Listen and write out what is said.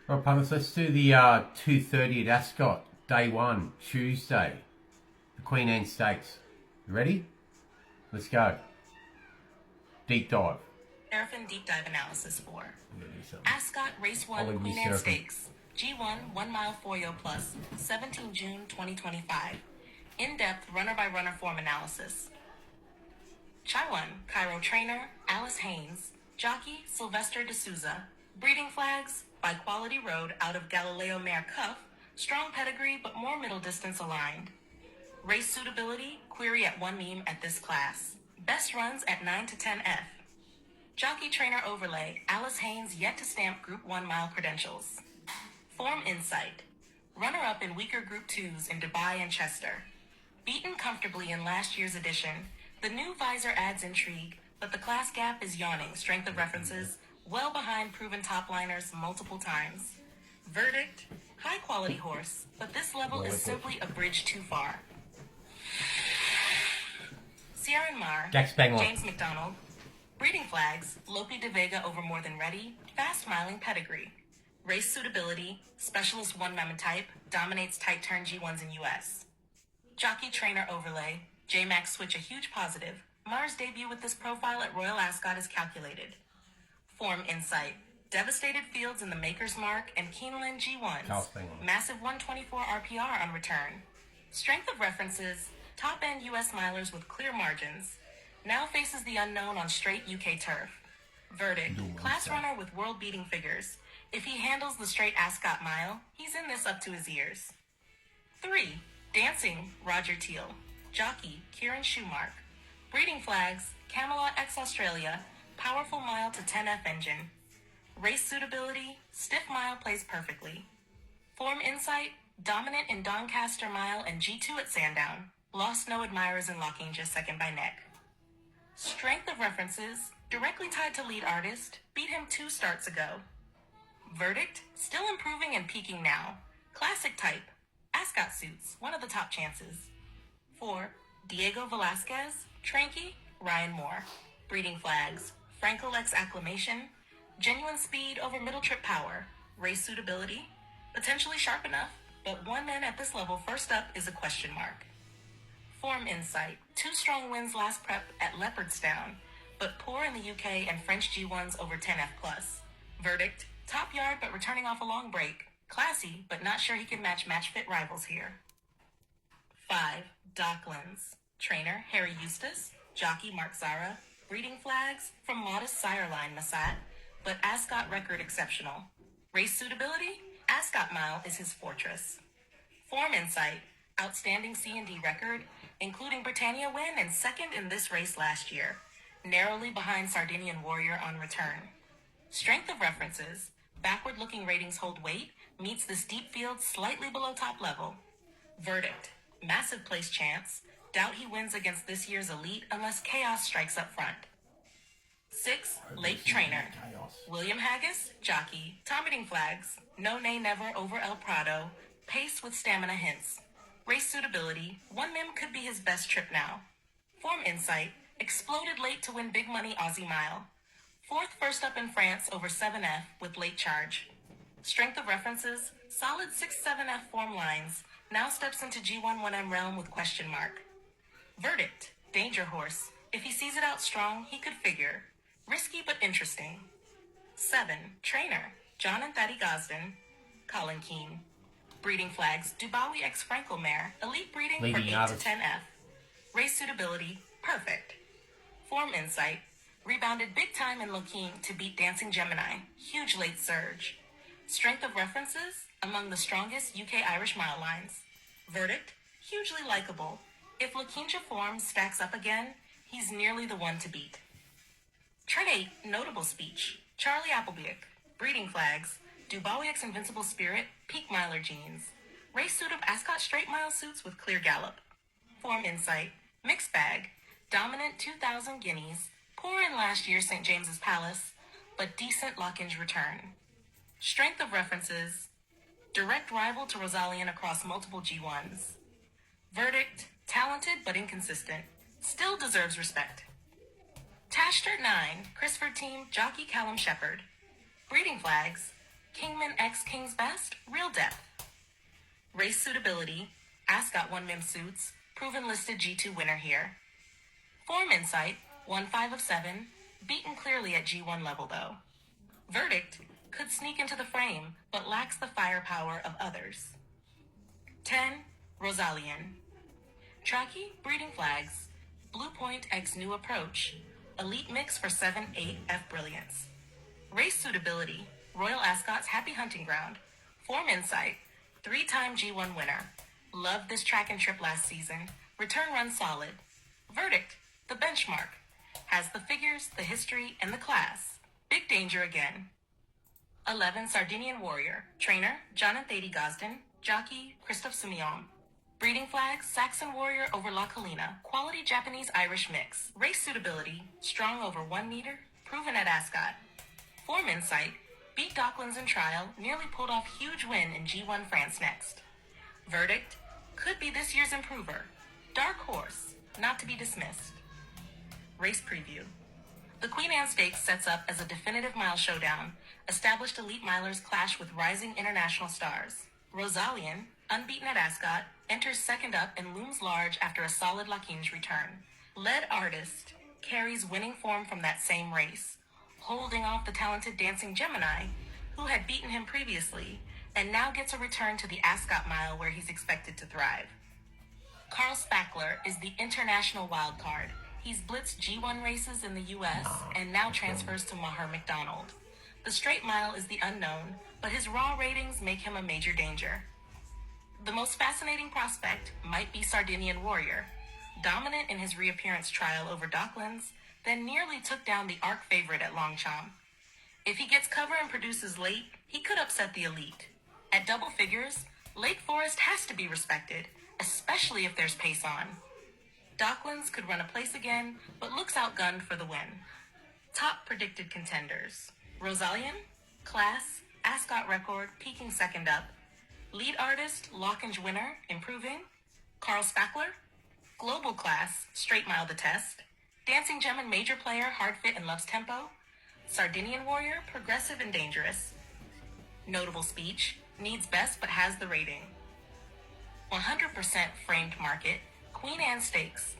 Right, punters, let's do the 2:30 at Ascot, day one, Tuesday, the Queen Anne Stakes. You ready? Let's go. Deep dive. Seraphim deep dive analysis for I'm gonna do something. Ascot Race 1 I'll Queen use Anne Seraphim. Stakes, G1 1 mile 4-yo plus, 17 June 2025. In-depth runner-by-runner form analysis. Chai 1, Cairo trainer, Alice Haynes. Jockey, Sylvester D'Souza. Breeding flags, by Quality Road out of Galileo Mare Cuff. Strong pedigree, but more middle distance aligned. Race suitability, query at 1 meme at this class. Best runs at 9 to 10F. Jockey trainer overlay, Alice Haynes yet to stamp Group 1 mile credentials. Form insight. Runner-up in weaker Group 2s in Dubai and Chester. Beaten comfortably in last year's edition, the new visor adds intrigue, but the class gap is yawning. Strength of references, well behind proven top-liners multiple times. Verdict, high-quality horse, but this level is simply a bridge too far. Sierra and Mar, Jack Spangler. James McDonald. Breeding flags, Lope de Vega over more than ready, fast miling pedigree. Race suitability, specialist 1 mem type, dominates tight turn G1s in US. Jockey trainer overlay, J-Max switch a huge positive. Mars debut with this profile at Royal Ascot is calculated. Form insight, devastated fields in the Maker's Mark and Keeneland G1s. Massive 124 RPR on return. Strength of references, top-end US milers with clear margins. Now faces the unknown on straight UK turf. Verdict, class runner with world-beating figures. If he handles the straight Ascot mile, he's in this up to his ears. 3. Dancing, Roger Teal. Jockey, Kieran Schumark. Breeding flags, Camelot X Australia, powerful mile to 10F engine. Race suitability, stiff mile plays perfectly. Form insight, dominant in Doncaster Mile and G2 at Sandown. Lost no admirers in Locking, just second by neck. Strength of references, directly tied to lead artist, beat him 2 starts ago. Verdict, still improving and peaking now. Classic type, Ascot suits, one of the top chances. 4. Diego Velasquez, Tranky, Ryan Moore. Breeding flags, Franco Lex acclamation, genuine speed over middle trip power. Race suitability, potentially sharp enough, but one man at this level first up is a question mark. Form insight, 2 strong wins last prep at Leopardstown, but poor in the UK and French G1s over 10F+. Verdict, top yard but returning off a long break. Classy, but not sure he can match fit rivals here. 5. Docklands. Trainer, Harry Eustace. Jockey, Mark Zara. Breeding flags, from modest sire line, Massat, but Ascot record exceptional. Race suitability, Ascot Mile is his fortress. Form insight, outstanding C&D record, including Britannia win and second in this race last year, narrowly behind Sardinian Warrior on return. Strength of references, backward-looking ratings hold weight, meets this deep field slightly below top level. Verdict, massive place chance, doubt he wins against this year's elite unless chaos strikes up front. 6. Lake trainer, William Haggis, jockey, targeting flags, no nay never over El Prado, pace with stamina hints. Race suitability, 1 mem could be his best trip now. Form insight, exploded late to win big money Aussie mile. 4th first up in France over 7F with late charge. Strength of references, solid 6-7F form lines, now steps into G1 1M realm with question mark. Verdict, danger horse, if he sees it out strong, he could figure. Risky but interesting. 7. Trainer, John and Thaddy Gosden. Colin Keane. Breeding flags, Dubawi x Franco mare, elite breeding for 8 to 10F. Race suitability, perfect. Form insight, rebounded big time in Lokeen to beat Dancing Gemini, huge late surge. Strength of references, among the strongest UK-Irish mile lines. Verdict, hugely likable. If Lakinja form stacks up again, he's nearly the one to beat. Tread 8, notable speech, Charlie Applebeek. Breeding flags, Dubawi x Invincible Spirit, peak miler genes. Race suit of Ascot straight mile suits with clear gallop. Form insight, mixed bag, dominant 2,000 guineas, poor in last year's St. James's Palace, but decent Lockinge return. Strength of references, direct rival to Rosalian across multiple G1s. Verdict, talented but inconsistent, still deserves respect. Tashtert 9, Crisford team, jockey Callum Shepherd. Breeding flags, Kingman X King's Best, real depth. Race suitability, Ascot 1 Mim suits, proven listed G2 winner here. Form insight, 1-5 of 7, beaten clearly at G1 level though. Verdict, could sneak into the frame, but lacks the firepower of others. 10. Rosalian. Tracky, breeding flags, Blue Point X new approach, elite mix for 7-8 F brilliance. Race suitability, Royal Ascot's happy hunting ground. Form insight, 3-time G1 winner. Loved this track and trip last season. Return run solid. Verdict, the benchmark. Has the figures, the history, and the class. Big danger again. 11. Sardinian Warrior. Trainer, John and Thady Gosden. Jockey, Christophe Simeon. Breeding flags, Saxon Warrior over La Colina. Quality Japanese-Irish mix. Race suitability, strong over 1 meter, proven at Ascot. Form insight, beat Docklands in trial, nearly pulled off huge win in G1 France next. Verdict, could be this year's improver. Dark horse, not to be dismissed. Race preview. The Queen Anne Stakes sets up as a definitive mile showdown. Established elite milers clash with rising international stars. Rosalian, unbeaten at Ascot, enters second up and looms large after a solid Laquin's return. Lead Artist carries winning form from that same race, holding off the talented Dancing Gemini, who had beaten him previously, and now gets a return to the Ascot Mile where he's expected to thrive. Carl Spackler is the international wildcard. He's blitzed G1 races in the US and now transfers to Maher McDonald. The straight mile is the unknown, but his raw ratings make him a major danger. The most fascinating prospect might be Sardinian Warrior, dominant in his reappearance trial over Docklands, then nearly took down the ARC favorite at Longchamp. If he gets cover and produces late, he could upset the elite. At double figures, Lake Forest has to be respected, especially if there's pace on. Docklands could run a place again, but looks outgunned for the win. Top predicted contenders. Rosalian, class, Ascot record, peaking second up. Lead artist, Lockinge winner, improving. Carl Spackler, global class, straight mile the test. Dancing Gem major player, hard fit and loves tempo. Sardinian Warrior, progressive and dangerous. Notable speech, needs best but has the rating. 100% framed market, Queen Anne Stakes,